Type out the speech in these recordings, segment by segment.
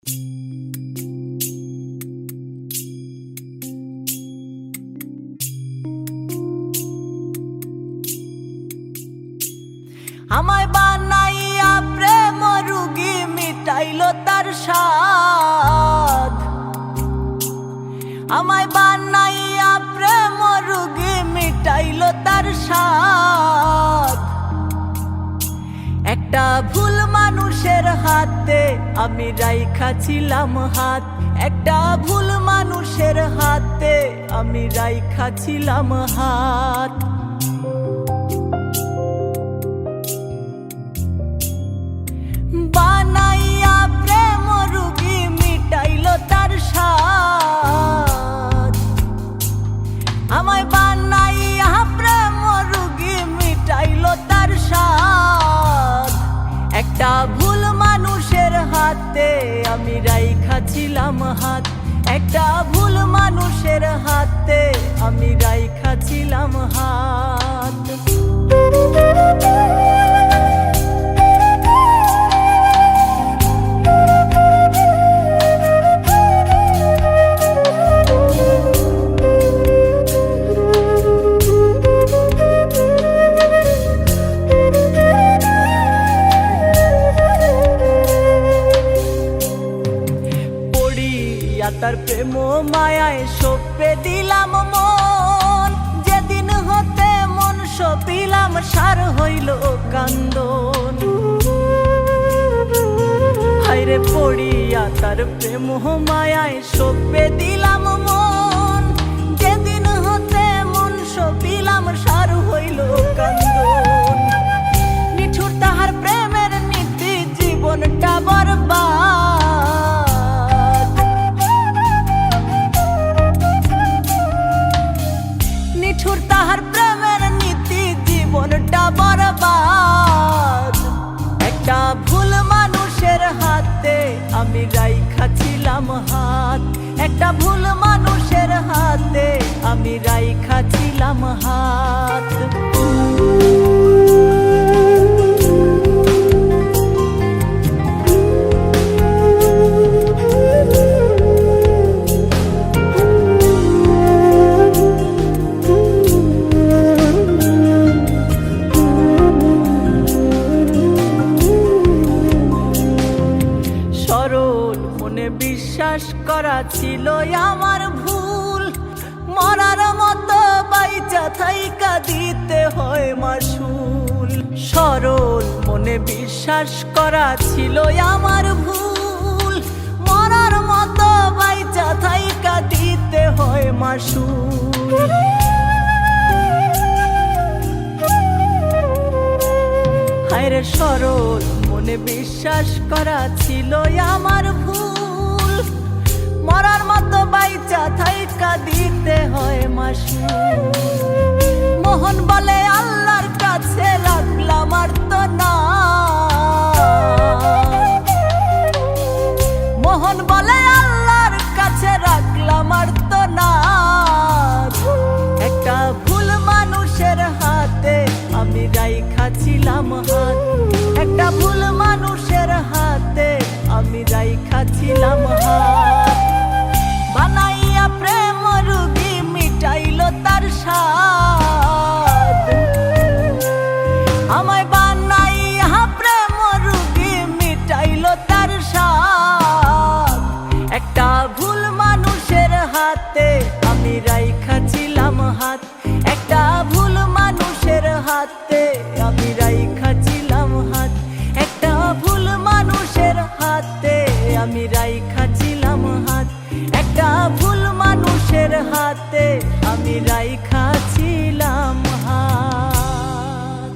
আমায় বানাইয়া প্রেম রুগী মিটাইল তার স্বাদ। আমায় বানাইয়া প্রেম রুগী মিটাইল তার স্বাদ। একটা ভুল মানুষের হাতে আমি রাইখা ছিলাম হাত। একটা ভুল মানুষের হাতে আমি রাইখা ছিলাম হাত। বানাইয়া প্রেম রুগী মিটাইল তার স্বাদ। আমায় বানাইয়া প্রেম রুগী মিটাইল তার স্বাদ। একটা ভুল মানুষের হাতে আমি রাইখা ছিলাম হাত। একটা ভুল মানুষের হাতে আমি রাইখা ছিলাম হাত। তার প্রেম মায়ায় সপে দিলাম মন। যেদিন হতে মন সপিলাম সার হইল কান্দন। হায়রে পড়িয়া তার প্রেম মায়ায় সপে দিলাম মন। যেদিন হতে মন সপিলাম সার হইল কান্দন। নিঠুর তাহার প্রেমের নীতি জীবনটা বরবাদ। নিঠুর তাহার প্রেমের নীতি জীবনটা বরবাদ। একটা ভুল মানুষের হাতে আমি রাইখা ছিলাম হাত। একটা ভুল মানুষের হাতে আমি রাইখা ছিলাম হাত। বিশ্বাস করা ছিল আমার ভুল। মরার মতো বাইচা থাইকা দিতে হয় মাসুল। সরল মনে বিশ্বাস করা ছিল আমার ভুল। মরার মতো বাইচা থাইকা দিতে হয় মাসুল। হায়রে সরল মনে বিশ্বাস করা ছিল আমার ভুল। মরার মতো বাইচা থাইকা দিতে হয় মাসুল। মোহন বলে আল্লাহর কাছে লাগলাম আর তো না। মোহন বলে আল্লাহর কাছে রাখলাম আর তো না। একটা ভুল মানুষের হাতে আমি রাইখা ছিলাম হাত। একটা ভুল মানুষের হাতে আমি রাইখা ছিলাম হাত। বানাইয়া প্রেম রুগী মিটাইল তার স্বাদ। আমায় বানাইয়া প্রেম রুগী মিটাইল তার স্বাদ। একটা ভুল মানুষের হাতে আমি রাইখা ছিলাম হাত। একটা ভুল মানুষের হাতে আমি রাইখা ছিলাম হাত। একটা ভুল মানুষের হাতে আমি রাইখা ছিলাম হাত। একটা ভুল মানুষের হাতে আমি রাইখা ছিলাম হাত।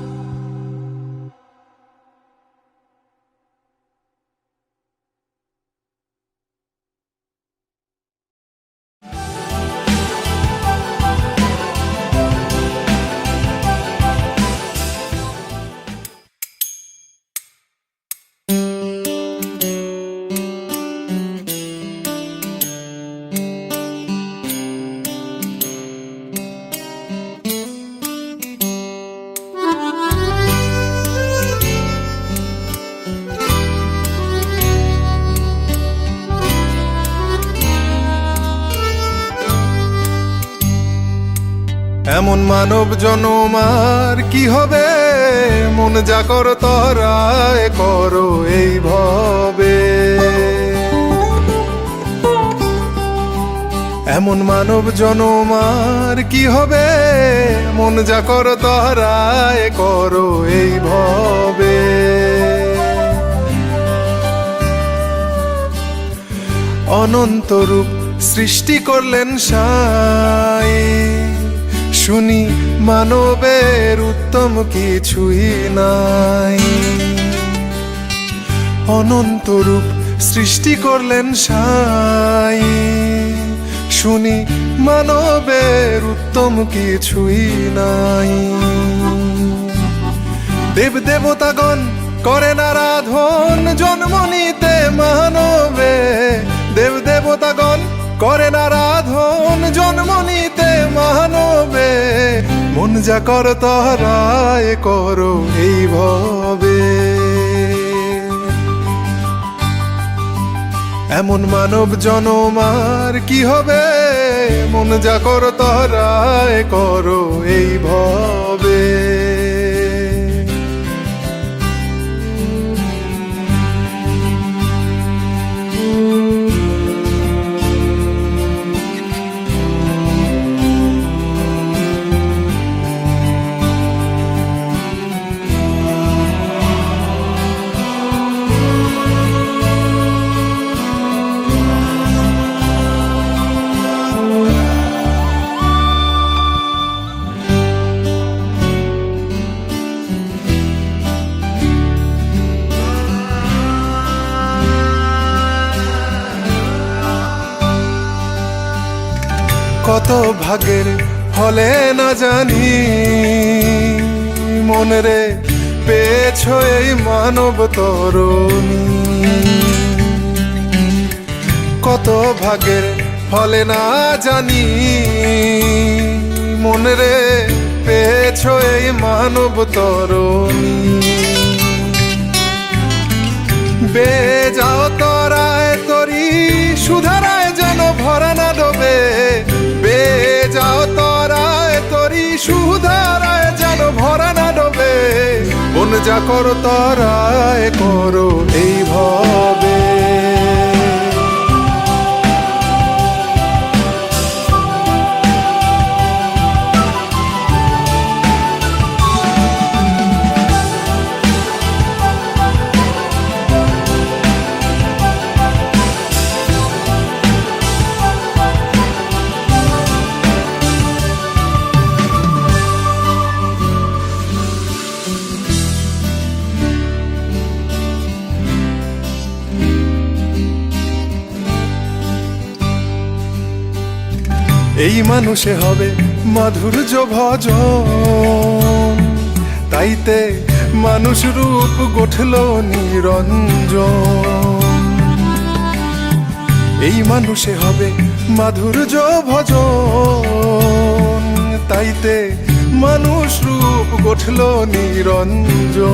এমন মানব জনমার কি হবে, মন যা কর তরায় করো এই ভবে। এমন মানব জনমার কি হবে, মন যা কর তরায় করো এই ভবে। অনন্ত রূপ সৃষ্টি করলেন সাই, শুনি মানবের উত্তম কিছুই নাই। অনন্ত রূপ সৃষ্টি করলেন সাই, শুনি মানবের উত্তম কিছুই নাই। দেব দেবতাগণ করেন আরাধন জন্ম নিতে মানবে। দেব দেবতাগণ করেন আরাধন জন্ম নিতে মানবে। মন যা কর তরায় করো এই ভবে। এমন মানব জনমার কি হবে, মন যা কর তরায় করো এই ভবে। কত ভাগের ফলে না জানি, মনরে পেয়েছ এই মানব তরুণী। কত ভাগের ফলে না জানি, মনরে পেয়েছ এই মানব তরুণী। বে যাও তরায় তরি সুধারায় যেন ভরা না ডোবে। বে যাও তরায় তরি সুধারায় যেন ভরা না ডোবে। মন যা করো তরায় করো এই ভবে। এই মানুষে হবে মাধুর্য ভজন, তাইতে মানুষ রূপ গঠল নিরঞ্জন। এই মানুষে হবে মাধুর্য ভজন, তাইতে মানুষ রূপ গঠল নিরঞ্জন।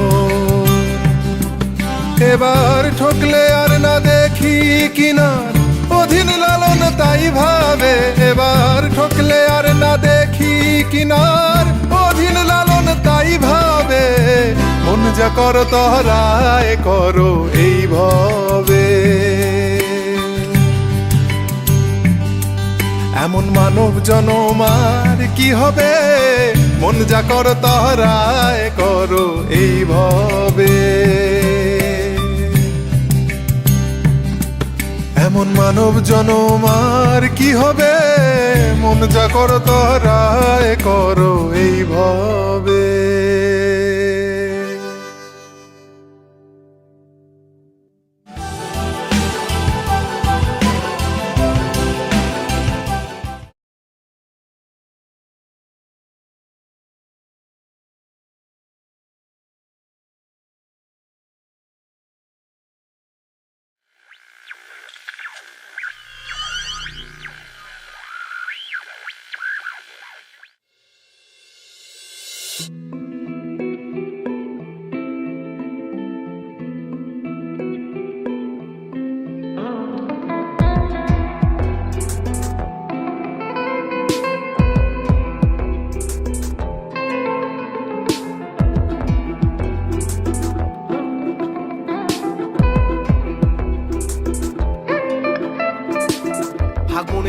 এবার ঠকলে আর না দেখি কিনার অধীন লালন তাই ভাবে। এবার ঠকলে আর না দেখি কিনার অধীন লালন তাই ভাবে। মন যা কর তরায় করো এই ভবে। এমন মানব জনমার কি হবে, মন যা কর তরায় করো এই ভবে। এমন মানব জনমার কি হবে, মন যা কর তরায় করো এই ভবে।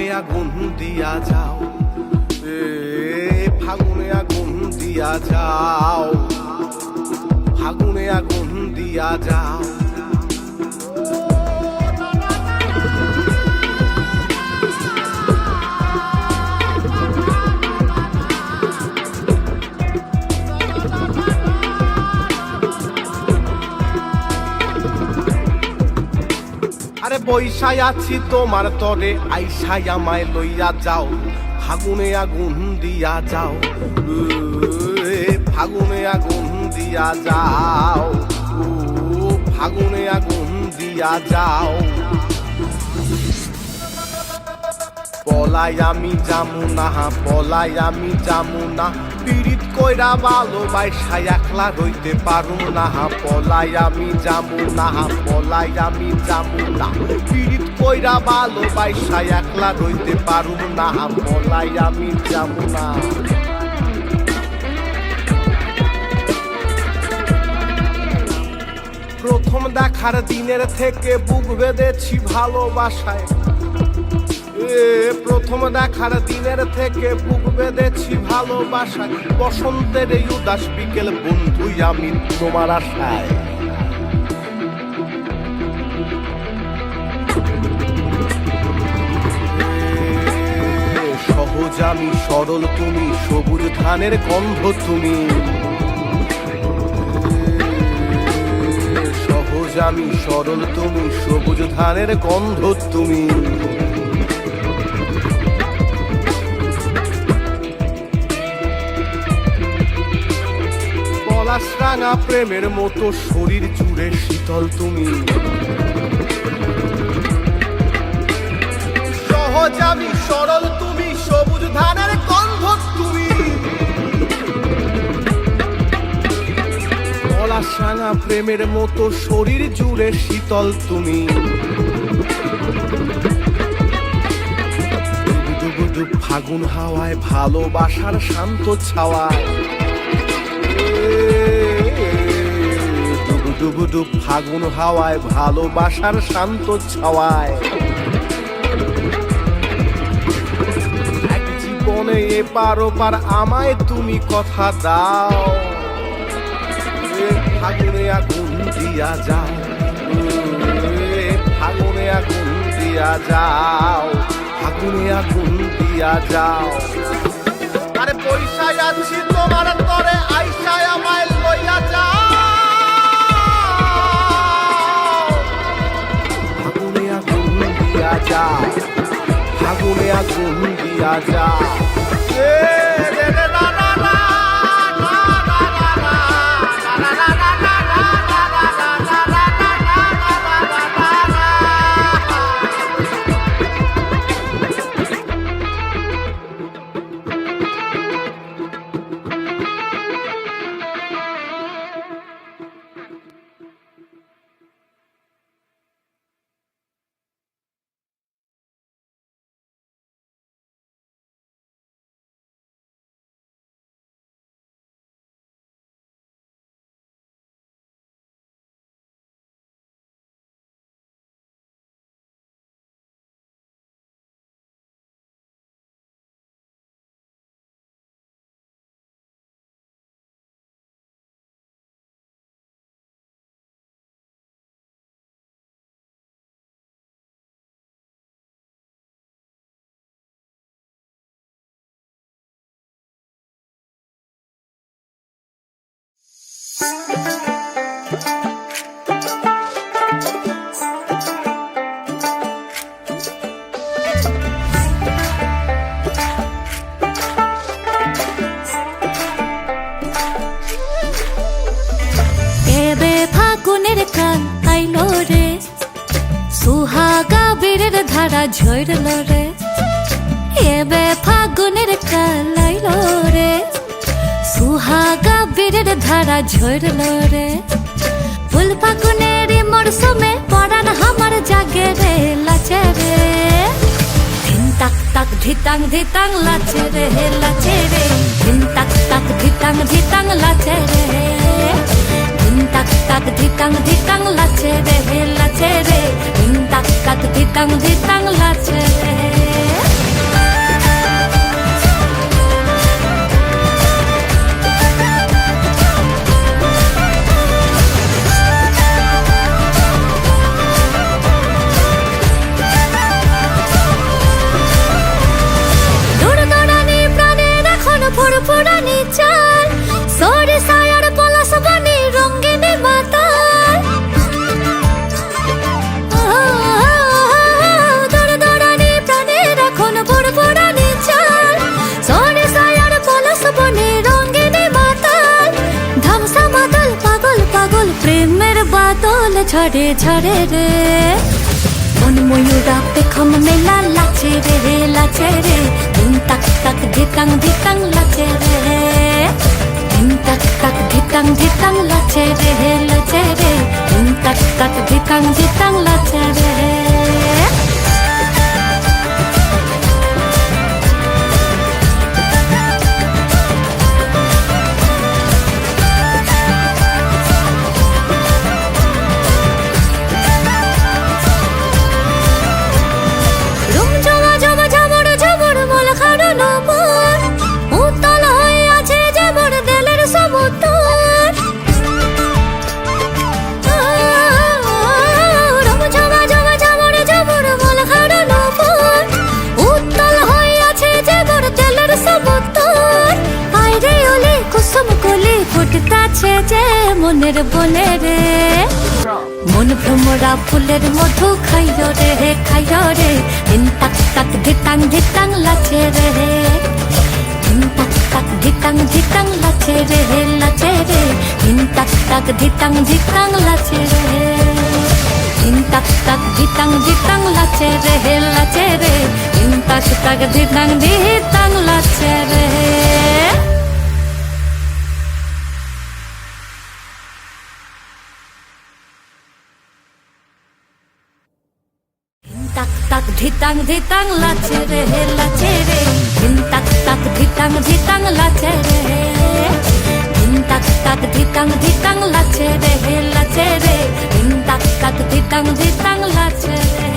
ফাগুনে আগুন দিয়া যাও, ফাগুনে আগুন দিয়া যাও, ফাগুনে আগুন দিয়া যাও। আরে বৈশাই আছি তোমার তরে, আইসাই আমায় লইয়া যাও, ফাগুনে আগুন দিয়া যাও, ফাগুনে আগুন দিয়া যাও, ফাগুনে আগুন দিয়া যাও। পলাই আমি যামু না, পলাই আমি যামু না, পীড়িত কইরা ভালোবাসা একলা রইতে পারু না। পলাই আমি যামু না, পলাই আমি যামু না, পীড়িত কইরা ভালোবাসা একলা রইতে পারু না। পলাই আমি যামু না। প্রথম দেখার দিনের থেকে বুক বেঁধেছি ভালোবাসায়, প্রথম দেখার দিনের থেকে বুক বেঁধেছি ভালোবাসায়। বসন্তের এই উদাস বিকেল বন্ধুই আমি তোমার আশায়। সহজ আমি সরল তুমি, সবুজ ধানের গন্ধ তুমি। সহজ আমি সরল তুমি, সবুজ ধানের গন্ধ তুমি। রাঙা প্রেমের মতো শরীর জুড়ে শীতল তুমি। সহজ আমি সরল তুমি, সবুজ ধানের গন্ধ তুমি। পলাশ রাঙা প্রেমের মতো শরীর জুড়ে শীতল তুমি। ডুবুডুবুডুব ফাগুন হাওয়ায়, ভালোবাসার শান্ত ছাওয়ায়। ডুবুডুব ফাগুন হাওয়ায়, ভালোবাসার শান্ত ছাওয়ায়। এক জীবনে এপার ওপার আমায় তুমি কথা দাও, ফাগুনে আগুন দিয়া যাও, ফাগুনে আগুন দিয়া যাও, ফাগুনে আগুন দিয়া যাও। আরে পয়সায় আছি তোমার তরে, আইসায় আমায় লইয়া যাও, ফাগুনে আগুন দিয়া যাও, ফাগুনে আগুন দিয়া যাও। ধারা ঝরল রে, এবে ফাগুনের কালাইল রে, সুহাগা বীরের ধারা ঝরল রে। ফুল ফাগুনের মরশুমে পরাণ আমার জাগে রে, লাচে রে ধিন তাক তাক ধিতাং ধিতাং লাচে রে, লাচে রে ধিন তাক তাক ধিতাং ধিতাং লাচে রে, ধিন তাক তাক ধিতাং ধিতাং লাচে রে, লাচে রে ধিন তাক তাক ধিতাং ধিতাং লাচে রে। ঝরে ঝরে রে মন ময়ূরা পেখম মেলা লাচে রে লাচে রে দিন তাক তাক ধিতাং ধিতাং লাচে রে দিন তাক তাক ধিতাং ধিতাং লাচে রে লাচে রে দিন তাক তাক ধিতাং ধিতাং লাচে রে মনের বনে রে মন ভ্রমরা ফুলের মধু খাইয় রে খাইয় রে দিন তাক তাক ধিতাং ধিতাং লাচে রে দিন তাক তাক ধিতাং ধিতাং লাচে রে লাচে রে দিন তাক তাক ধিতাং ধিতাং লাচে রে দিন তাক তাক ধিতাং ধিতাং লাচে রে লাচে রে দিন তাক তাক ধিতাং ধিতাং লাচে রে tak tak dhitang dhitang lache re lache re din tak tak dhitang dhitang lache re din tak tak dhitang dhitang lache re lache re din tak tak dhitang dhitang lache re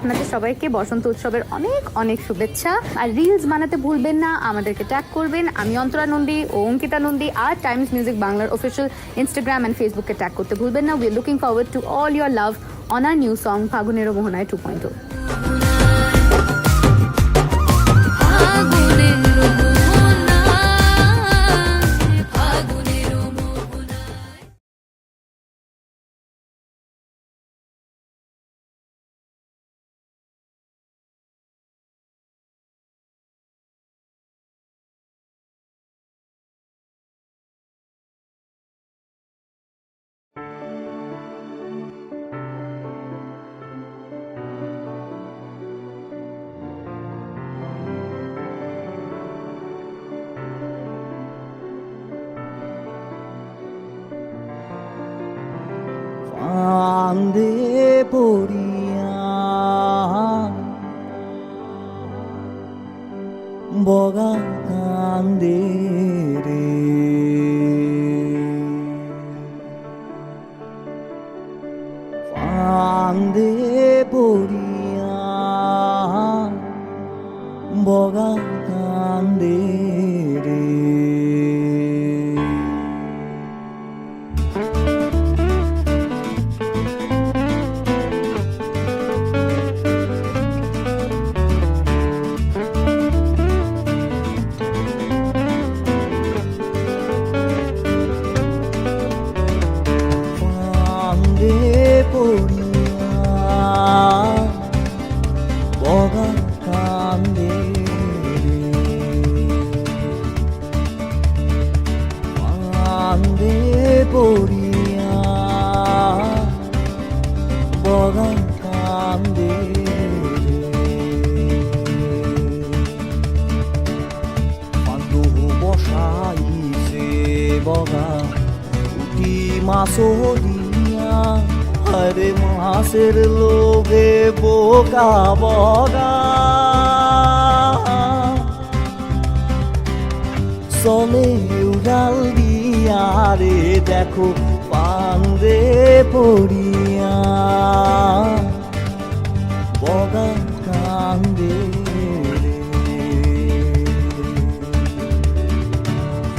আপনাদের সবাইকে বসন্ত উৎসবের অনেক অনেক শুভেচ্ছা। আর reels বানাতে ভুলবেন না, আমাদেরকে ট্যাগ করবেন। আমি অন্তরা নন্দী ও অঙ্কিতা নন্দী আর টাইমস মিউজিক বাংলার অফিসিয়াল ইনস্টাগ্রাম অ্যান্ড ফেসবুকে ট্যাগ করতে ভুলবেন না। We are looking forward to all your love on our new song ফাগুনের মোহনায় 2.0। কান্দে পড়িয়া বগা কান্দে রে কান্দে পড়িয়া বগা কান্দে রে মাসরিয়া হরে মাসের লোভে বোকা বগা সনে উড়াল দিয়া রে দেখো পান্দে পড়িয়া বগা কান্দে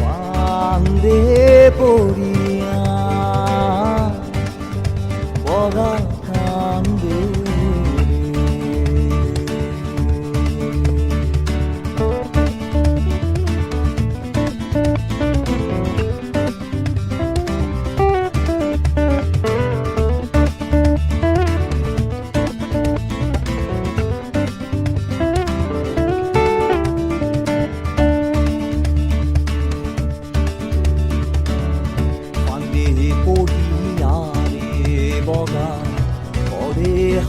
পান্দে পড়িয়া বগা কান্দে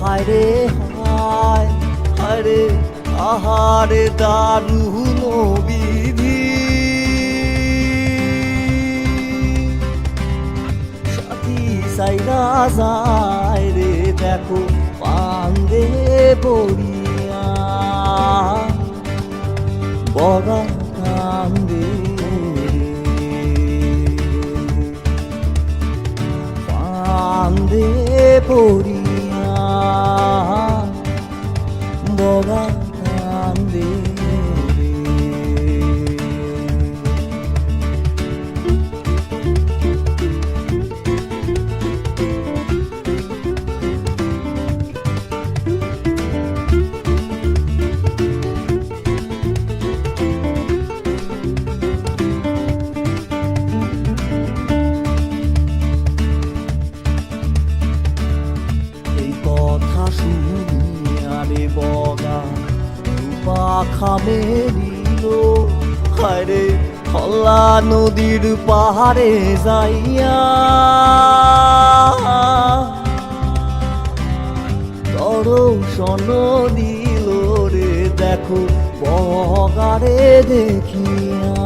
হায়রে হায় হায়রে আহারে দারুণ বিধি সাথী সাইরা যায় রে দেখো পান্দে পড়িয়া বগা কান্দে পান্দে পড়িয়া বগা কান্দে খামে দিল হায়রে খোলা নদীর পাহাড়ে যাইয়া দর্শন দিল রে দেখো বগারে দেখিয়া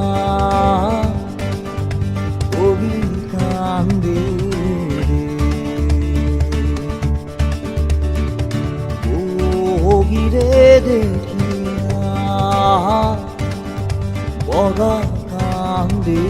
কবি কান্দে গিরে দেখিয়া বগা কান্দে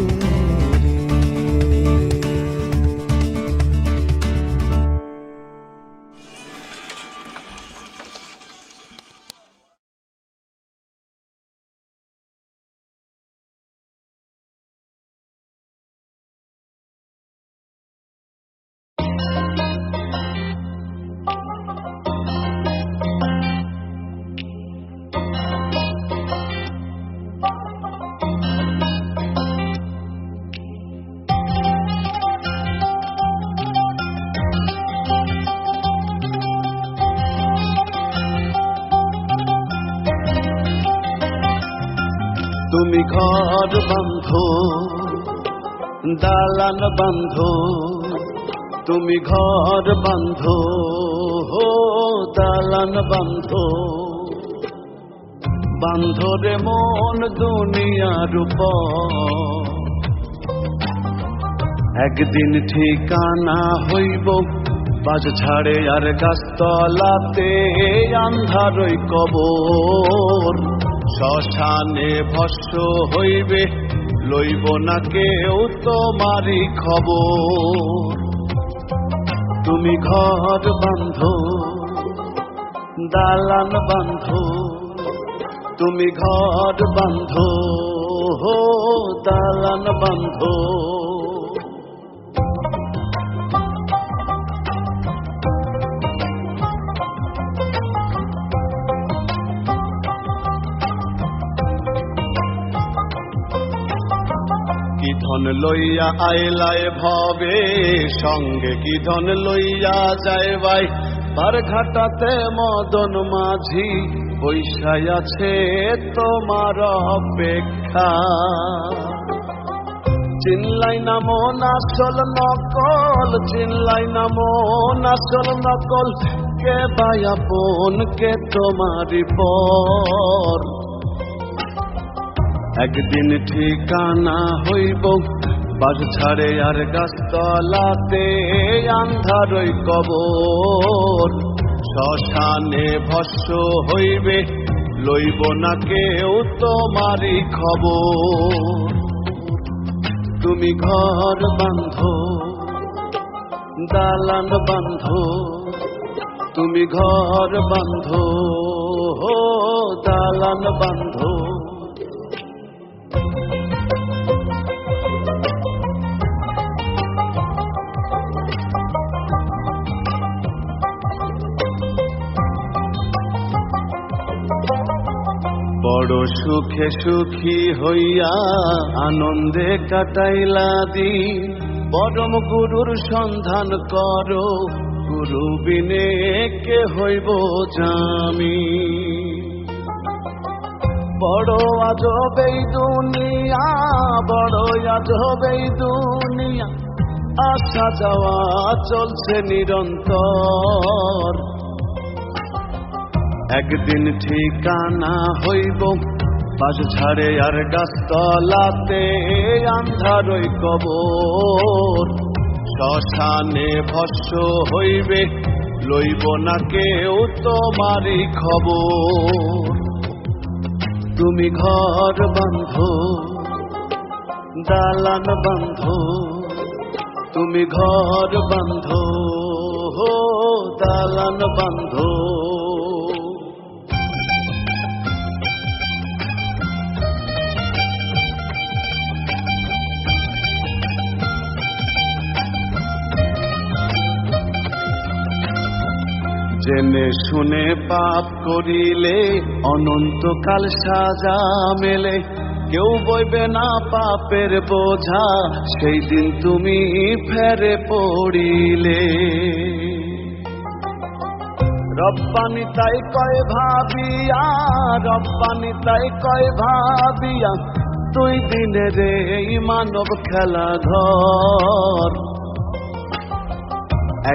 তুমি ঘর বাঁধো দালান বাঁধো, তুমি ঘর বাঁধো দালান বাঁধো, বাঁধো রে মন দুনিয়ার উপর। একদিন ঠিকানা হইব বাজ ঝাড়ে আর গাছতলাতে, আন্ধারই কবর শ্মশানে ভস্য হইবে, লইব না কেউ তোমারই খবর। তুমি ঘর বাঁধো দালান বাঁধো, তুমি ঘর বাঁধো দালান বাঁধো। কি ধন লইয়া আইলায় ভবে, সঙ্গে কি ধন লইয়া যায় ভাই, পার ঘাটাতে মদন মাঝি বৈশাই আছে তোমার অপেক্ষা। চিনলাই না মন আসল নকল, চিনলাই না মন আসল নকল, কে ভাই আপন কে তোমারি পর। একদিন ঠিকানা হইব বাজ ছাড়ে আর গাছতলাতে, আন্ধারই কবর শ্মশানে ভস্য হইবে, লইব না কেউ তোমারই খবর। তুমি ঘর বাঁধো দালান বাঁধো, তুমি ঘর বাঁধো দালান বাঁধো। বড় সুখে সুখী হইয়া আনন্দে কাটাইলা দিন, পরম গুরুর সন্ধান করো, গুরু বিনে কে হইব জামি। বড় আজব এই দুনিয়া, বড় আজব এই দুনিয়া, আসা যাওয়া চলছে নিরন্তর। একদিন ঠিকানা হইব বাজ ঝাড়ে আর গাছতলাতে, আন্ধারই কবর শ্মশানে ভস্য হইবে, লইব না কেউ তোমারই খবর। তুমি ঘর বাঁধো দালান বাঁধো, তুমি ঘর বাঁধো দালান বাঁধো। জেনে শুনে পাপ করিলে অনন্তকাল সাজা মেলে, কেউ বইবে না পাপের বোঝা, সেই দিন তুমি ফেরে পড়িলে। রব্বানি তাই কয় ভাবিয়া, রব্বানি তাই কয় ভাবিয়া, দুই দিনের এই মানব খেলা ঘর।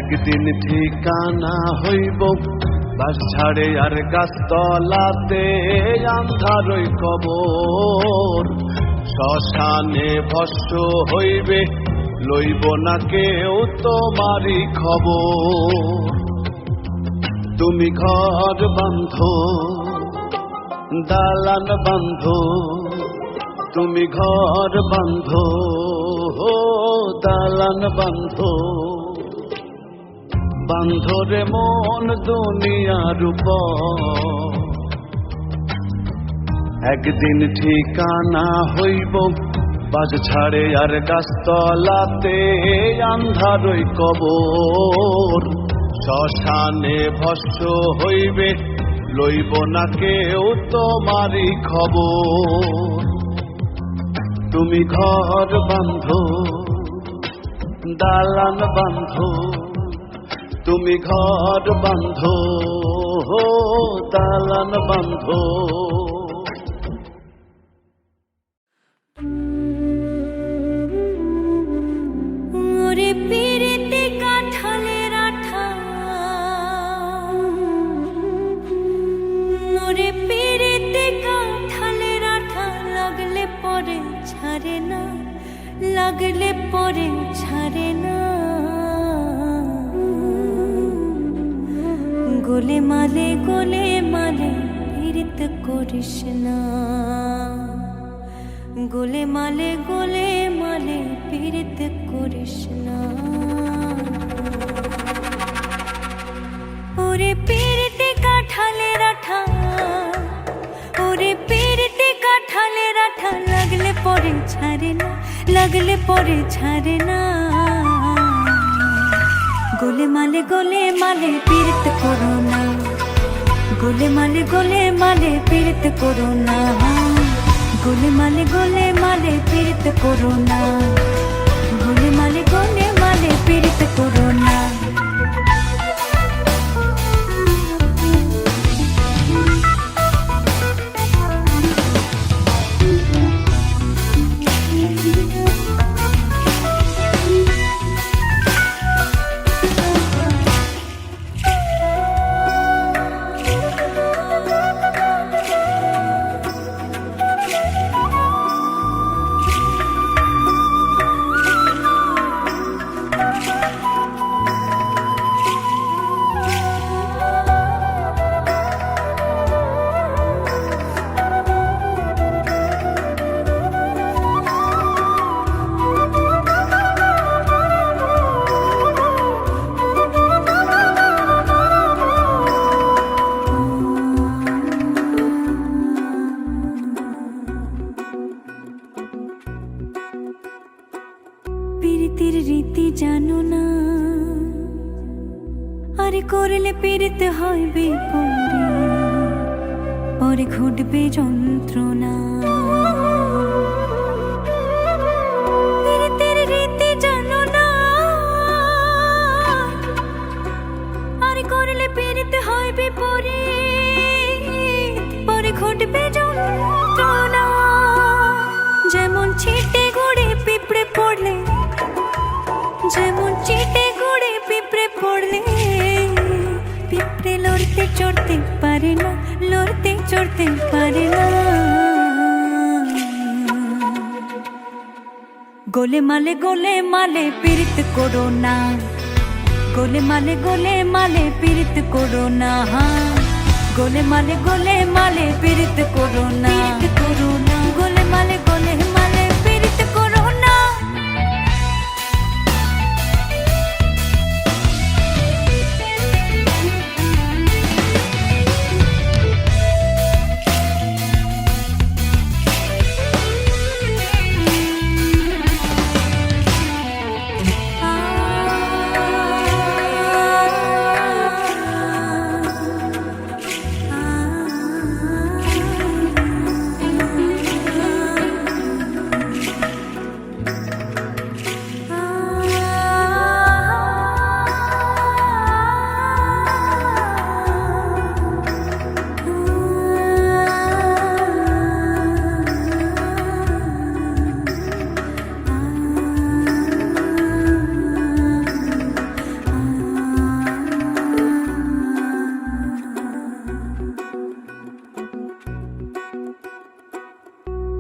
একদিন ঠিকানা হইব বাস ঝাড়ে আর গাছতলাতে, আন্ধারই কবর শ্মশানে ভস্য হইবে, লইব না কেউ তোমারই খবর। তুমি ঘর বাঁধো দালান বাঁধো, তুমি ঘর বাঁধো দালান বাঁধো, বাঁধো রে মন দুনিয়ার উপর। একদিন ঠিকানা হইব বাজ ছাড়ে আর গাছতলাতে, আন্ধারই কবর শ্মশানে ভস্য হইবে, লইব না কেউ তোমারই খবর। তুমি ঘর বাঁধো দালান বাঁধো, তুমি ঘর বাঁধো দালান বাঁধো। ছাড়ে না, লাগলে পরে ছাড়ে না। গোলে মালে পীড়িত করিস না, গোলে মালে পীড়িত করিস না। ওরে পীড়িতে কাঠালের আঠা, ওরে পীড়িতে কাঠালের আঠা, লাগলে পরে ছাড়ে না, লাগলে পরে ছাড়ে না। গোলে মালে পীড়িত করো না, গোলে মালে পীড়িত করো না। গোলে মালে পীড়িত করো না, গোলে মালে পীড়িত করো না। পীড়িতের রীতি জানো না, আরে করলে পীড়িত হয় বিপরীত, পরে ঘটবে যন্ত্রণা। পীড়িতের রীতি জানো না, আরে করলে পীড়িত হয় বিপরীত, পরে ঘটবে যন্ত্রণা। যেমন ছিটে ঘুরে পিঁপড়ে পড়লে, যেমন চিটে গুড়ে পিঁপড়ে পড়লে, পিঁপড়ে লড়তে চড়তে পারে না, লড়তে চড়তে পারে না। গোলে মালে পীড়িত করো না, গোলে মালে পীড়িত করো না। গোলে মালে পীড়িত করো না, করো না। গোলে মালে পীড়িত করো না।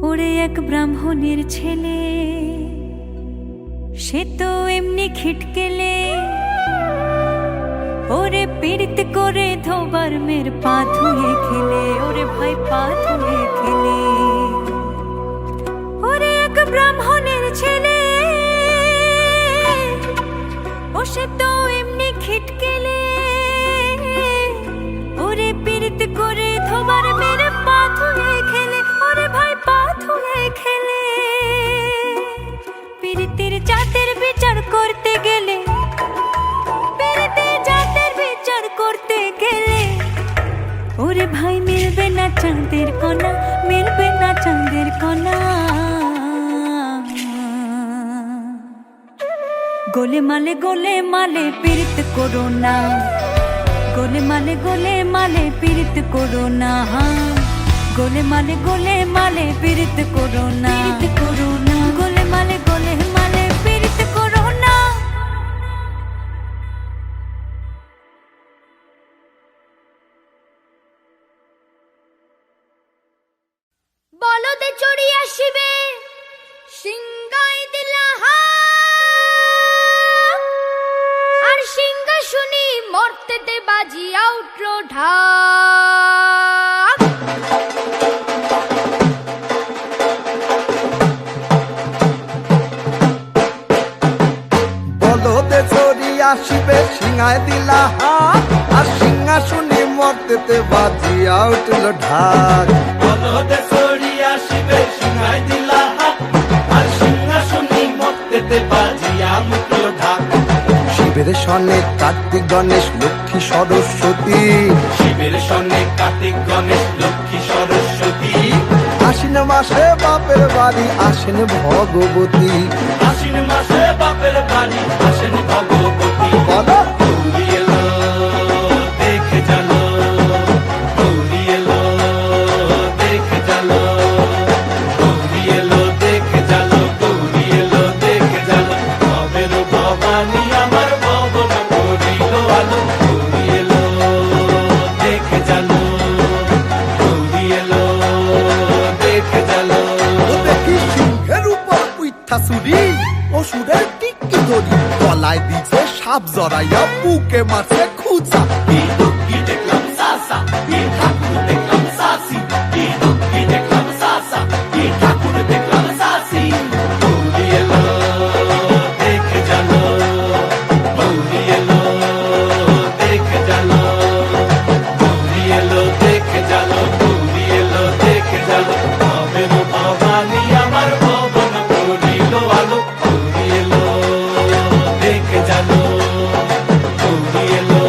ওরে এক ব্রাহ্মণের ছেলে, সে তো এমনি খিটকেলে, ওরে পীড়িত করে ধোবার মের পা ধুয়ে খেলে, ওরে ভাই পা ধুয়ে খেলে। ওরে এক ব্রাহ্মণের ছেলে, ও সে তো এমনি খিটকেলে, ওরে পীড়িত করে ধোবার মের পা ধুয়ে খেলে, ওরে ভাই পা ধুয়ে খেলে। পীড়িতের জাতের বিচার করতে গেলে, পীড়িতের জাতের বিচার করতে গেলে, ওরে ভাই মিলবে না চাঁদের কণা, মিলবে না চাঁদের কণা। গোলে মালে পীড়িত করো না, গোলে মালে পীড়িত করো না। গোলে মালে পীড়িত করো না, করো না। গোলে মালে পীড়িত করো না। বলদে চড়িয়া শিবে আসিবে সিংহায় দিলা হাত আর সিংহাসনে মর্তেতে বাজিয়া উঠল ঢাক বলদে সরি আসিবে সিংহায় দিলা হাত আর সিংহাসনে মর্তেতে বাজিয়া উঠল ঢাক শিবের সনে কার্তিক গণেশ লক্ষ্মী সরস্বতী শিবের সনে কার্তিক গণেশ লক্ষ্মী সরস্বতী আশ্বিন মাসে বাপের বাড়ি আসেন ভগবতী আশ্বিন মাসে বাপের বাড়ি আসেন ভগবতী বলো গৌরী এলো দেখে জানো গৌরী এলো দেখে জানো গৌরী এলো দেখে জানো গৌরী এলো দেখে জানো ভবের ভবানী আমার ভবন করিল আলো গৌরী এলো দেখে জানো গৌরী এলো দেখে জানো দেখি সিংহের উপর উইঠা চুরি অসুরের টিকি ধরি গলায় দিছে সাপ জড়াইয়া বুকে মারছে খুঁজা কি দুঃখী দেখলাম সাসা কি ঠাকুর দেখলাম সাসি কি দুঃখী দেখলাম সাসা কি ঠাকুর দেখলাম সাসি গৌরী এলো দেখে জানো গৌরী এলো দেখে জানো গৌরী এলো দেখে জানো গৌরী এলো দেখে জানো ভবের ভবানী আমার ভবন করিল আলো গৌরী এলো দেখে জানো গৌরী এলো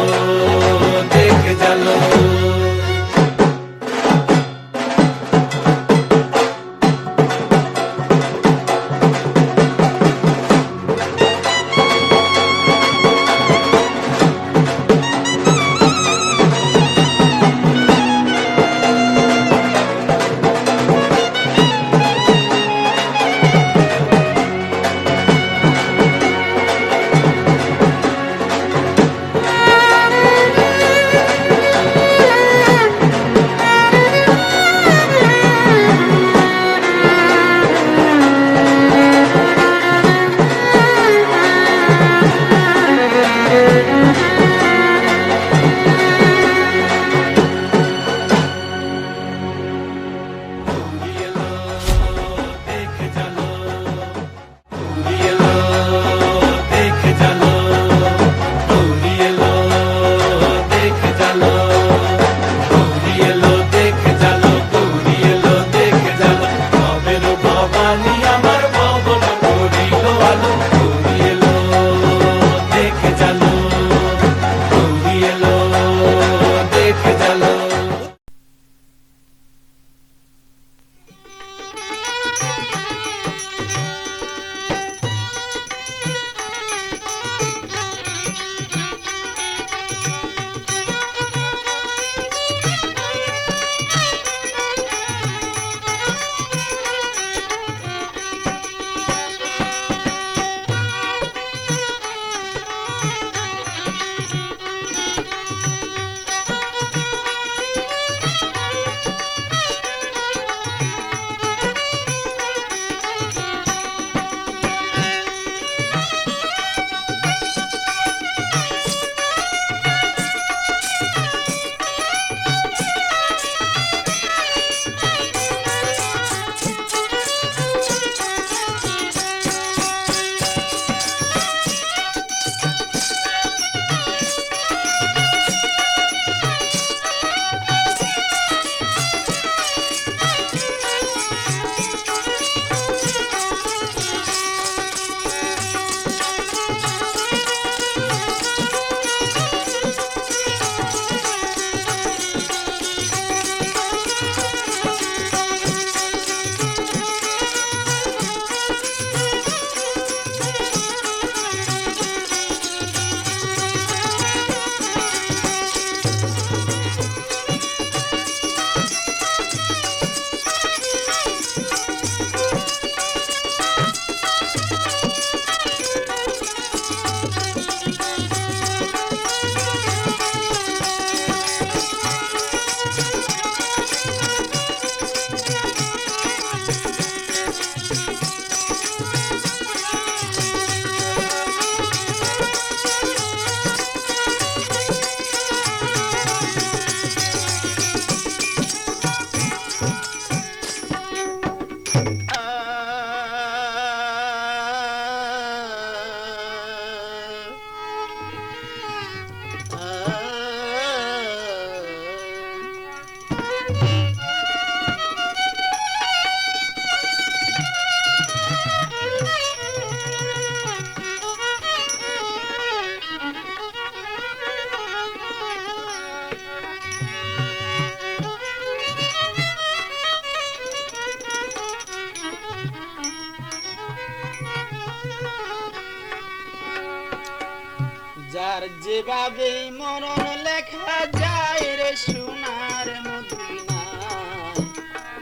যার যেভাবে মরণ লেখা যায় রে সোনার মদিনায়,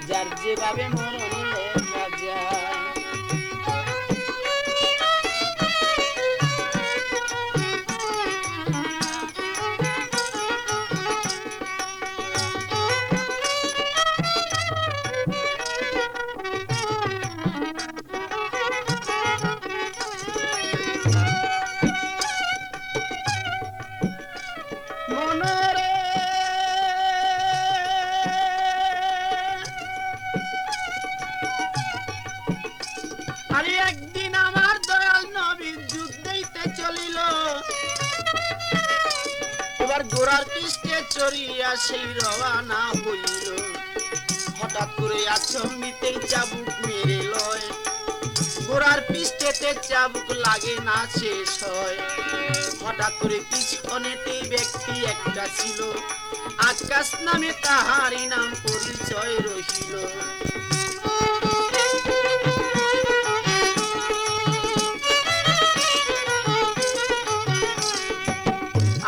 যার যেভাবে মরণ লেখা যায়। আরে একদিন আমার দয়াল নবী যুদ্ধেতে চলিল, এবার ঘোড়ার পৃষ্ঠে চড়িয়া সেই রওনা হইল। হঠাৎ করে আচমনিতেই চাবুক মেরে লয়, ঘোড়ার পৃষ্ঠেতে চাবুক লাগে না শেষ হয়। হঠাৎ করে পিছনেতেই ব্যক্তি একটা ছিল, আকাশ নামে তাহারই নাম পরিচয় রহিল।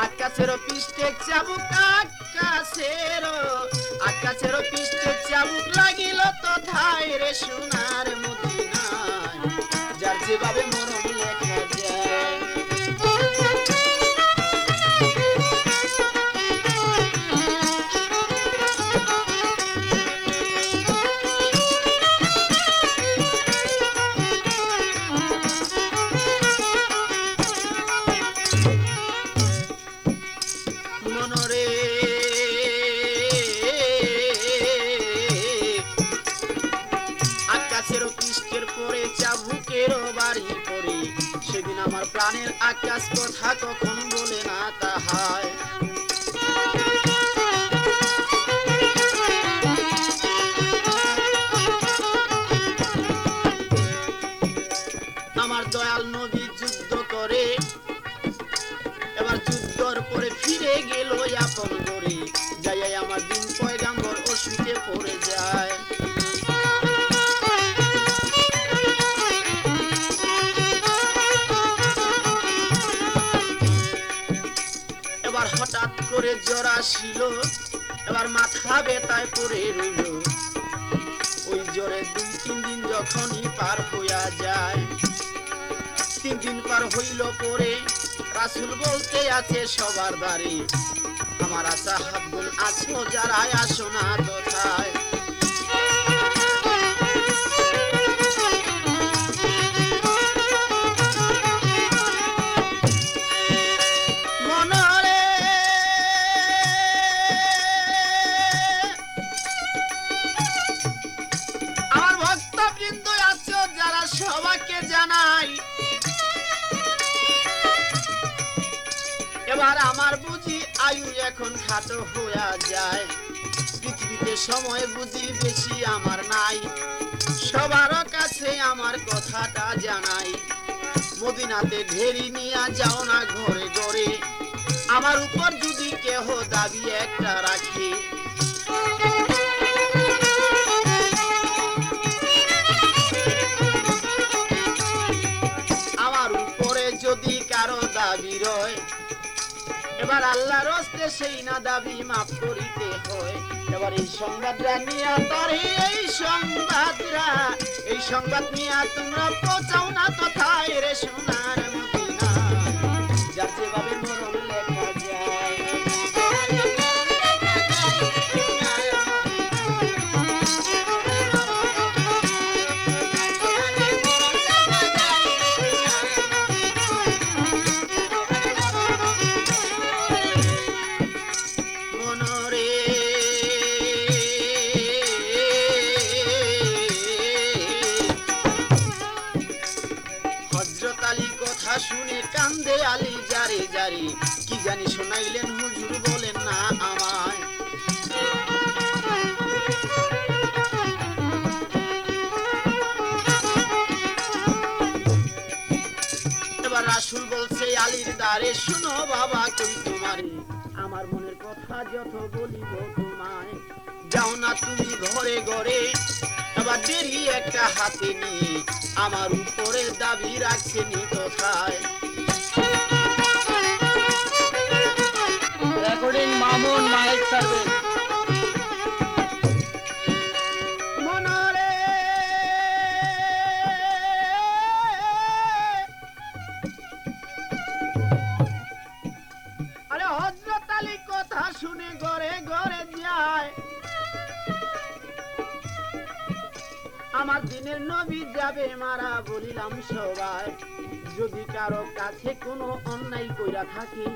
আকাশের পৃষ্ঠে চাবুক, আকাশের পৃষ্ঠে চাবুক লাগিল তথায় রে সোনার মদিনায়, যার যেভাবে মরণ লেখা যায়। মনরে আকাশের পৃষ্ঠের পরে চাবুকের বাড়ি পড়ে, সেদিন আমার প্রাণের আকাশ কথা কখন বলে না তাহায়। আমার দয়াল নবী যুদ্ধ করে, এবার যুদ্ধর পরে ফিরে গেল আপন করে, যাই আমার দিন পয়গাম্বর অসুখে পড়ে যায়। এবার হঠাৎ করে জ্বর আসিল, এবার মাথা ব্যথায় পড়ে রইল। ওই জ্বরে 2-3 দিন যখনই পার হইয়া যায়, 3 দিন পার হইল পরে রাসূল বলতে আছে সবার দ্বারে, আমার আশা হাবুল আছো যারা আসো না তথায়। মনরে আমার ভক্তবৃন্দ আছো যারা সবাইকে জানাই, এবার আমার বুঝি আয়ু এখন খাটো হইয়া যায়। পৃথিবীতে সময় বুঝি বেশি আমার নাই, সবার কাছে আমার কথাটা জানাই। মদিনাতে ঢেরি নিয়া যাও না ঘরে ঘরে, আমার উপর যদি কেহ দাবি একটা রাখে। আমার উপরে যদি কারো দাবি রয়, এবার আল্লাহর হস্তে সেই না দাবি মাফ করিতে হয়। এবার এই সংবাদরা নিয়া তারে, এই সংবাদ নিয়া তোমরা পৌঁছাও না তথায় রে সোনার মদিনায়, যার যেভাবে মরণ লেখা যায়। শুনে কান্দে আলী জারে জারে, কি জানি শোনাইলেন হুজুর বলেন না আমায়। এবার রাসূল বলছে আলীর দ্বারে, শুনো বাবা কই তোমারে, আমার মনের কথা যত বলিব তোমায়। যাও না তুমি ঘরে ঘরে, এবার দেরি একটা হাতে নিয়ে, আমার উপরে দাবি রাখছেনি কোথায়। ছাড়বেন। মনরে আরে হযরত আলী কথা শুনে ঘরে ঘরে যায়, আমার দিনের নবী যাবে মারা বলিলাম সবাই, যদি কারো কাছে কোনো অন্যায় কইরা থাকি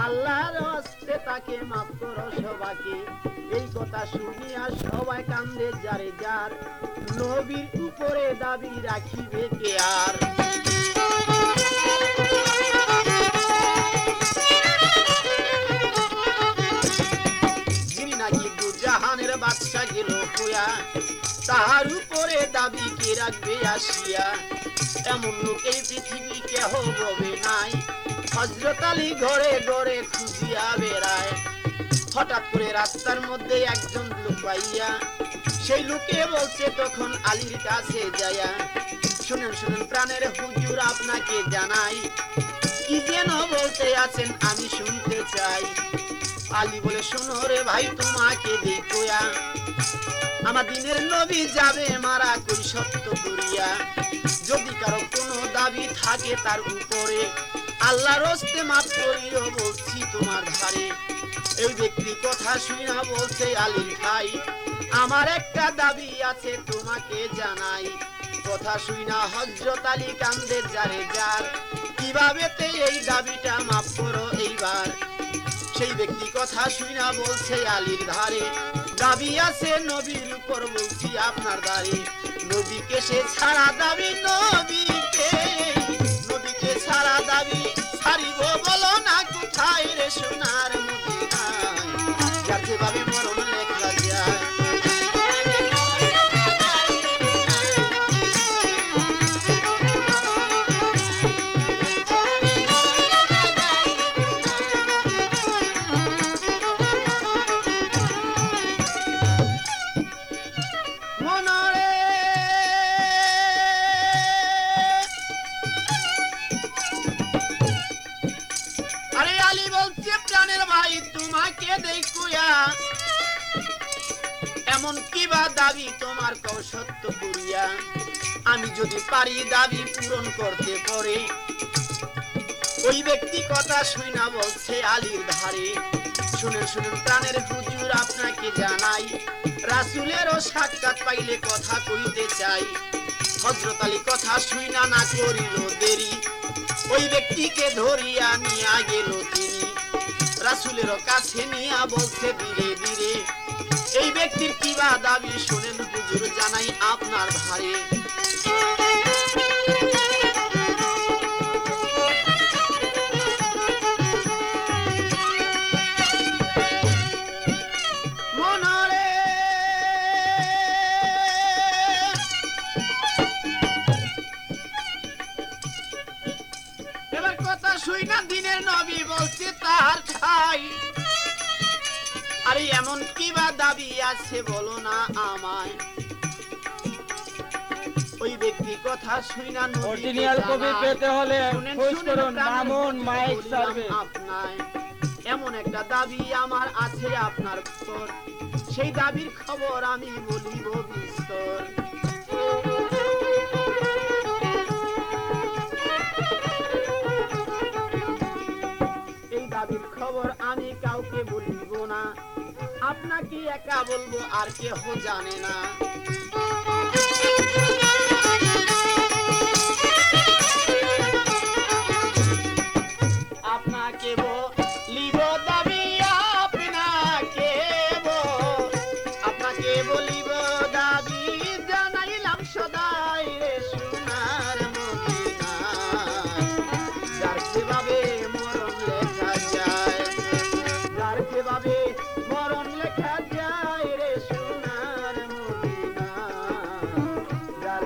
আল্লাহর হস্তে তাকে মাফ করো সবাইকে। এই কথা শুনিয়া সবাই কান্দে যারে যার, নবীর উপরে দাবি রাখিবে কে আর। যিনি নাকি দুজাহানের বাদশা গেল হইয়া, তাহার উপরে দাবি কে রাখবে আসিয়া। এমন লোক এই পৃথিবী কেহ রবে নাই, হযরত আলী ঘরে ঘরে খুঁজিয়া বেড়ায়। হঠাৎ করে রাস্তার মধ্যে একজন লোক পাইয়া, সেই লোকে বলছে তখন আলীর কাছে যাইয়া, শুনেন শুনেন প্রাণের হুজুর আপনাকে জানাই, কি যেন বলতে আছেন আমি শুনতে চাই। আলী বলে শোনো রে ভাই তোমাকে দেখোয়া, আমার দিনের নবী যাবে মারা কই সত্য করিয়া। যদি কারো কোনো দাবি থাকে তার উপরে আল্লাহর হস্তে মাফ করিও বলছি তোমার ধারে। এই ব্যক্তি কথা শুনা বলছে আলীর ভাই, আমার একটা দাবি আছে তোমাকে জানাই। কথা শুনা হযরত আলী কান্দে যারে যার, কিভাবে তে এই দাবিটা মাফ করো এইবার। সেই ব্যক্তি কথা শুনা বলছে আলীর ধারে, দাবি আছে নবীর উপর বলছি আপনার দ্বারে। নবীকে সে ছাড়া দাবি, নবীকে ছাড়া দাবি ছাড়িব বলো না কোথায় রে সোনার মদিনায়, যার যেভাবে মরণ লেখা যায়। তোমাকে দেখুয়া এমন কিবা দাবি তোমার কও সত্য করিয়া, আমি যদি পারি দাবি পূরণ করতে পারে। ওই ব্যক্তি কথা শুনা বলছে আলীর ধারে, শুনেন শুনেন প্রাণের হুজুর আপনাকে জানাই, রাসূলেরও সাক্ষাৎ পাইলে কথা কইতে চাই। হযরত আলী কথা শুনা না করিল দেরি, ওই ব্যক্তিকে ধরিয়া নিয়া গেল তিনি, রাসূলের কাছে নিয়া বলছে ধীরে ধীরে, এই ব্যক্তির কিবা দাবি শুনেন হুজুর জানাই আপনার ধারে। মনরে এবার কথা শুনা দিনের নবী বলছে তার ঠাই, আরে এমন কিবা দাবি আছে বলো না আমায়। ওই ব্যক্তি কথা শুনা অরিজিনাল কপি পেতে হলে খোঁজ করুন মামুন মাইক সার্ভিস। আপনায় এমন একটা দাবি আমার আছে আপনার উপর, সেই দাবির খবর আমি বলিব বিস্তর। এই দাবির খবর আমি কাউকে বলিব না, আপনাকে একা বলবো আর কেহ জানে না। আপনাকে বলিব দাবি, আপনাকে বলিব দাবি, জানাইলাম সদাই রে সোনার মদিনায়, যার যেভাবে মরণ লেখা যায়, যার যেভাবে মরণ লেখা যায় রে সোনার মদিনায়, যার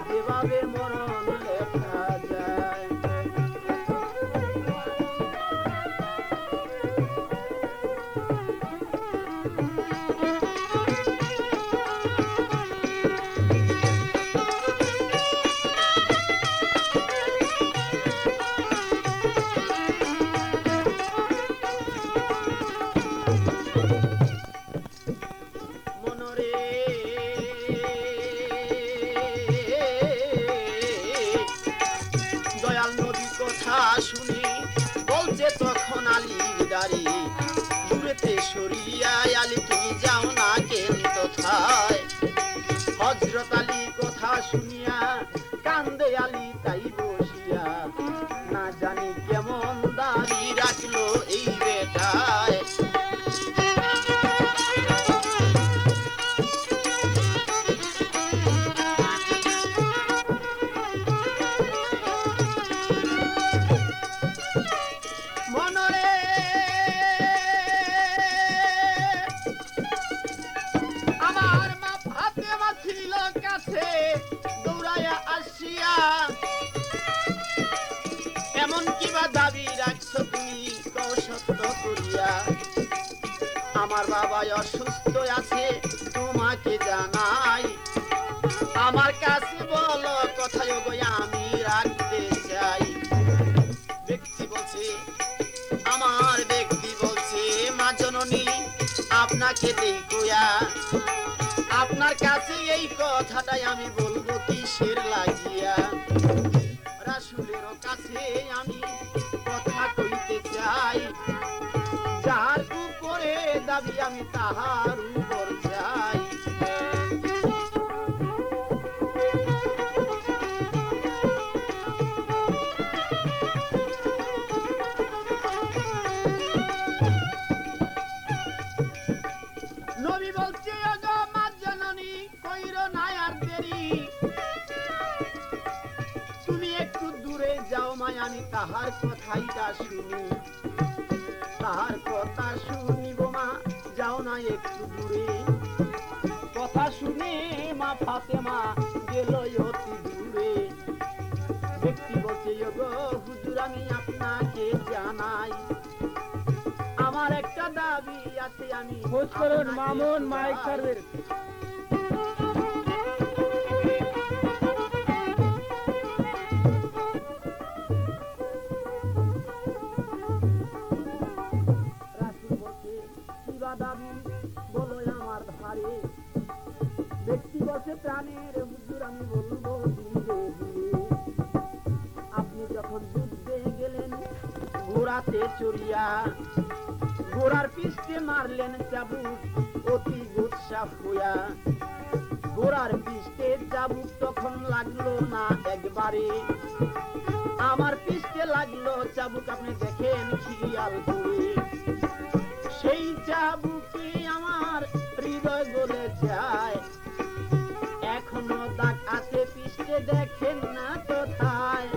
করিয়া আমার বাবা অসুস্থ আছে তোমাকে জানাই আমার কাছে বলো কথায় গো আমি রাখতে চাই ব্যক্তি বলছে আমার ব্যক্তি বলছে মা জননী আপনাকে দেখুয়া আপনার কাছে এই কথাটাই আমি বলবো কিসের লাগিয়া রাসূলের কাছে আমি কথা কইতে চাই যার উপরে দাবি আমি তাহার উপর চাই নবী বলছে ওগো মা জননী কইরো না আর দেরি তুমি একটু দূরে যাও মা আমি তাহার কথাইটা শুনি তাহার কথা শুনিব মা যাও না একটু দূরে কথা শুনে মা ফাতেমা গেল অতি দূরে ব্যক্তি বলছে ওগো হুজুর আমি আপনাকে জানাই আমার একটা দাবি আছে আমি খোঁজ করুন মামুন মাইক সার্ভিস রাসূল বলছে কিবা দাবি বলো আমার ধারে ব্যক্তি বলছে প্রাণের হুজুর আমি বলবো ধীরে ধীরে আপনি যখন যুদ্ধে গেলেন ঘোড়াতে চড়িয়া ঘোড়ার পিষ্টে মারলেন চাবুক অতি উৎসাহ হইয়া ঘোড়ার পিষ্টে চাবুক তখন লাগলো না একবারে আমার পিষ্টে লাগলো চাবুক আপনি দেখেন খেয়াল করে সেই চাবুকে আমার হৃদয় গলে যায় এখনো দাগ আছে পিষ্টে দেখেন না কোথায়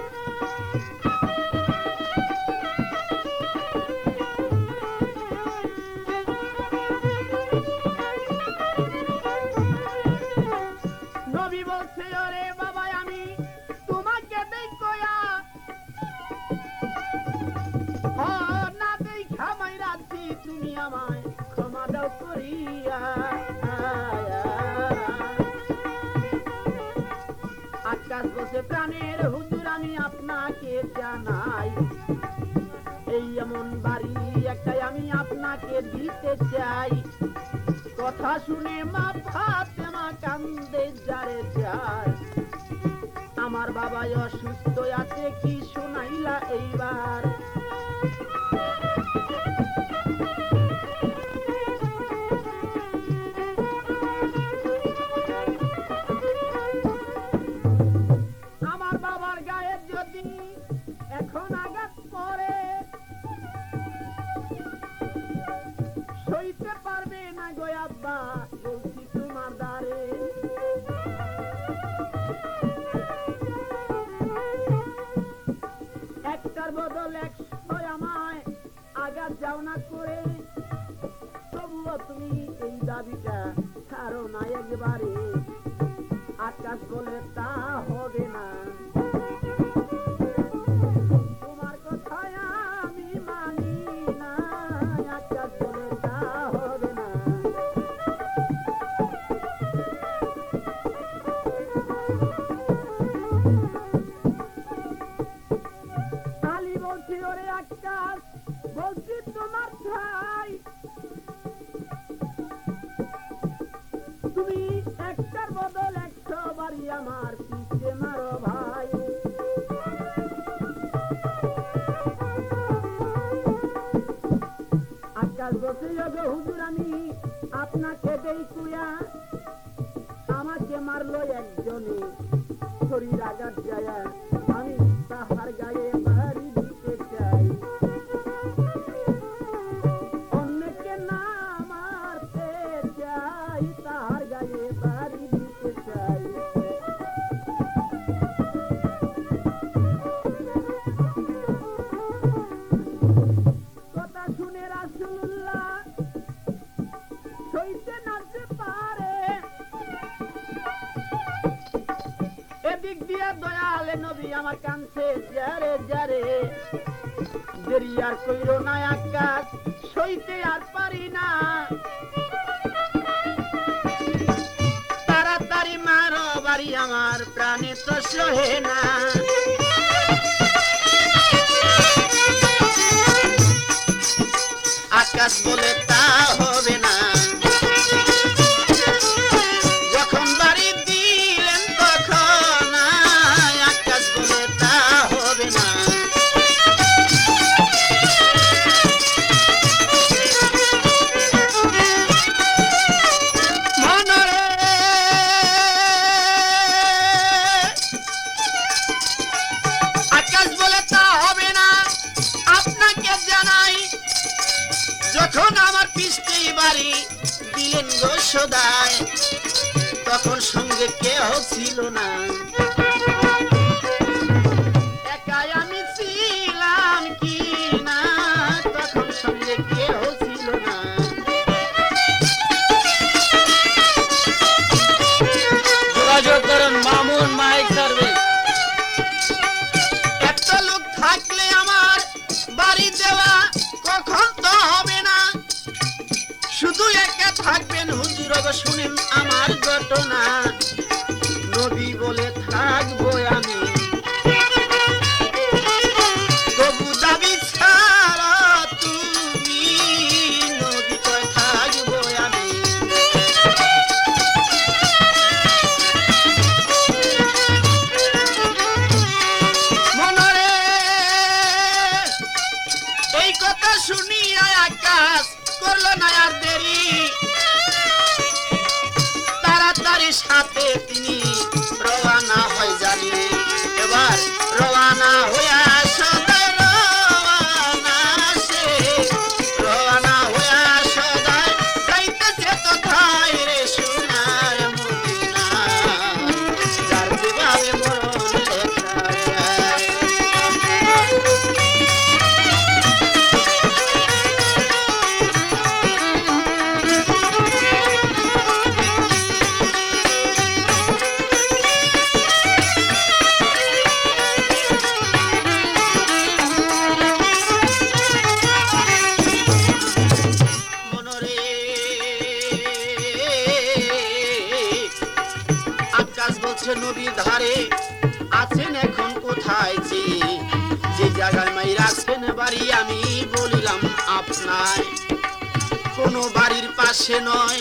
আমায় ক্ষমা দাও করিয়া আকাশ বসে প্রাণের হুজুর আমি আপনাকে জানাই এই এমন বাড়ি একটাই আমি আপনাকে দিতে চাই কথা শুনে মা ফাতেমা কান্দে যারে যায় আমার বাবা অসুস্থ আছে কি শোনাইলা এইবার এখন আঘাত পরে সইতে পারবে না গো আব্বা বলছি তোমার দ্বারে একটার বদল 100 আমায় আঘাত যাও না করে তবুও তুমি এই দাবিটা ছাড়ো না একবারে আকাশ বলে তা হবে না বলছি তোমার ভাই তুমি একটার বদল 100 বাড়ি আমার পিছে মারো ভাই আকাশ বলছে হুজুর আমি আপনাকে দেই কুয়া আমাকে মারলো একজনে শরীর আঘাত যায় আমি তাহার গায়ে বাড়ি দিতে চাই অন্যকে না মারতে চাই তাহার গায়ে বাড়ি দিতে চাই কথা শুনে রাসূলুল্লাহ সইতে নাতে পারে এদিক দিয়া যারে যারে দেরি আর কইরো না আকাশ সইতে আর পারি না তাড়াতাড়ি মারো বাড়ি আমার প্রাণে তো সহে না আকাশ বলে তা হবে না যখন বাড়ি দিলেন তখন আকাশ বলে তা হবে না মনরে আকাশ বলে তা হবে না আপনাকে জানাই যখন আমার পিছতেই বাড়ি দিলেন গো সদায় তখন সঙ্গে কেউ ছিল না একাই আমি ছিলাম কি না তখন সঙ্গে কেউ ছিল না যোগাযোগ করুন মামুন মাইক সার্ভিস এত লোক থাকলে আমার বাড়ি দেওয়া কখন তো হবে না শুধু একা থাকবেন হুজুর গো শুনেন আমার ঘটনা নবী বলে থাকবো আমি তবু দাবি ছাড়া তুমি নবী কয় থাকবো আমি মনরে এই কথা শুনিয়া আকাশ করলো না আর দেরি তাড়াতাড়ি সাথে তিনি রওনা হয় জানি এবার রওনা হইয়া সদাই রওনা সে রওনা হইয়া সদাই যাইতেছে তো ঠাই রে সোনার মদিনা যার যেভাবে মরণ লেখা মনরে আকাশ বলছে নবীর ধারে আছেন এখন কোথায় যে জায়গায় মাই রাখছেন বাড়ি আমি বলিলাম আপনায় কোনো বাড়ির পাশে নয়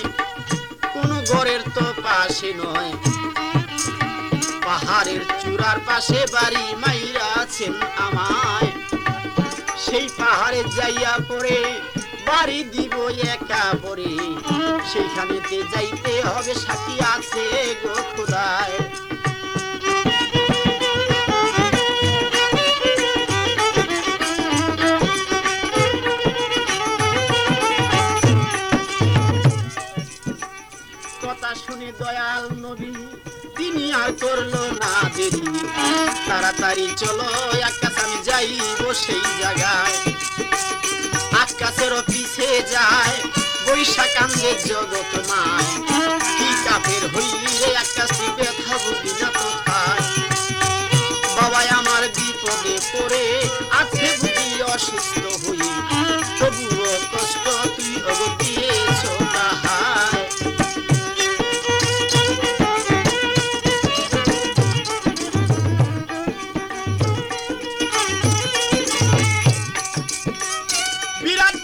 কোনো ঘরের তো পাশে নয় পাহাড়ের চূড়ার পাশে বাড়ি মাইরা আছেন আমায় সেই পাহাড়ে যাইয়া পড়ে বাড়ি দিব একা পড়ে সেইখানেতে যাইতে হবে সাথী আছে গো খোদায় কথা শুনে দয়াল নবী তিনি আর করলো না দেরি তাড়াতাড়ি চলো আকাশ আমি যাইব সেই জায়গায় আকাশেরও পিছে যায় বৈশাখান্দের জগৎ মায় কি কাপের হইলে আকাশি ব্যথা বুঝি না কোথায় বাবা আমার বিপদে পড়ে আছে বুঝি অসুস্থ হই তবুও কষ্ট তুই অগতিয়েছ তাহায় বিরাট